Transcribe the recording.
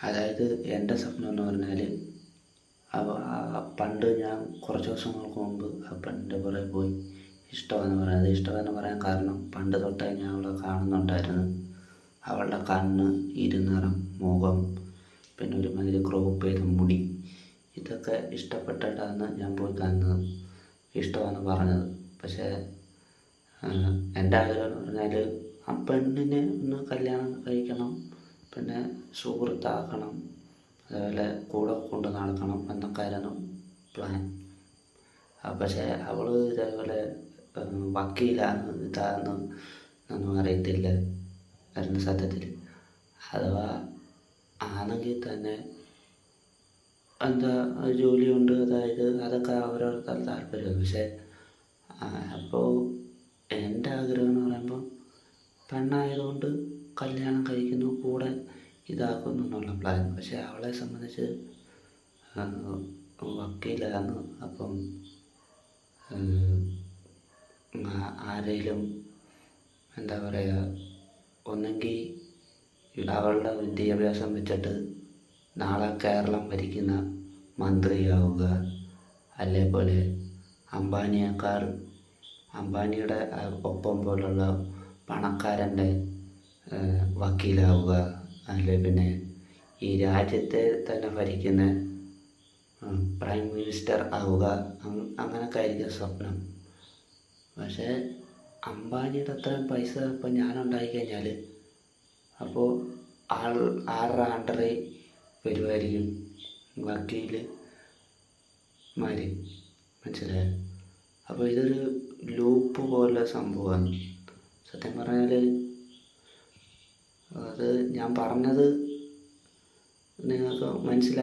അതായത് എൻ്റെ സ്വപ്നം എന്ന് പറഞ്ഞാൽ പണ്ട് ഞാൻ കുറച്ച് ദിവസങ്ങൾക്ക് മുമ്പ് ആ പെണ്ണിൻ്റെ പുറകെ പോയി. ഇഷ്ടമെന്ന് പറയുന്നത് ഇഷ്ടമെന്ന് പറയാൻ കാരണം പണ്ട് തൊട്ടേ ഞാൻ അവളെ കാണുന്നുണ്ടായിരുന്നു. അവളുടെ കണ്ണ്, ഇരുനിറം, മുഖം, പിന്നെ ഒരുമാതിരി ക്രോപ്പ് ചെയ്ത മുടി, ഇതൊക്കെ ഇഷ്ടപ്പെട്ടിട്ടാണ് ഞാൻ പോയി കാണുന്നത്, ഇഷ്ടമെന്ന് പറഞ്ഞത്. പക്ഷേ എൻ്റെ ആഗ്രഹം എന്ന് പറഞ്ഞാൽ ആ പെണ്ണിനെ ഒന്ന് കല്യാണം കഴിക്കണം, പിന്നെ സുഹൃത്താക്കണം, അതേപോലെ കൂടെ കൊണ്ട് നടക്കണം എന്നൊക്കെ ആയിരുന്നു പ്ലാൻ. പക്ഷേ അവൾ ഇതേപോലെ വക്കീലാണ്, ഇതാന്ന് ഒന്നും അറിയത്തില്ല ആയിരുന്നു സത്യത്തിൽ. അഥവാ ആണെങ്കിൽ തന്നെ എന്താ ജോലിയുണ്ട്, അതായത് അതൊക്കെ ഓരോരുത്തരുടെ താല്പര്യം. പക്ഷേ അപ്പോൾ എൻ്റെ ആഗ്രഹം എന്ന് പറയുമ്പോൾ പെണ്ണായതുകൊണ്ട് കല്യാണം കഴിക്കുന്നു, കൂടെ ഇതാക്കുന്നു എന്നുള്ള പ്ലാൻ. പക്ഷേ അവളെ സംബന്ധിച്ച് വക്കീലാണ്. അപ്പം ആരെങ്കിലും എന്താ പറയുക, ഒന്നെങ്കിൽ അവളുടെ വിദ്യാഭ്യാസം വെച്ചിട്ട് നാളെ കേരളം ഭരിക്കുന്ന മന്ത്രിയാവുക, അതേപോലെ അംബാനിയുടെ ഒപ്പം പോലുള്ള പണക്കാരൻ്റെ വക്കീലാവുക, അല്ലെ പിന്നെ ഈ രാജ്യത്തെ തന്നെ ഭരിക്കുന്ന പ്രൈം മിനിസ്റ്റർ ആവുക, അങ്ങനെയൊക്കെ ആയിരിക്കും സ്വപ്നം. പക്ഷേ അംബാനിയുടെ അത്രയും പൈസ ഇപ്പം ഞാനുണ്ടായി കഴിഞ്ഞാൽ അപ്പോൾ ആരുടെ അണ്ടറിൽ വരുമായിരിക്കും? വക്കീൽമാർ, മനസ്സിലായോ? അപ്പോൾ ഇതൊരു ലൂപ്പ് പോലെ സംഭവമാണ്. സത്യം പറഞ്ഞാൽ അത് ഞാൻ പറഞ്ഞത് നിങ്ങൾക്ക് മനസ്സിലായി.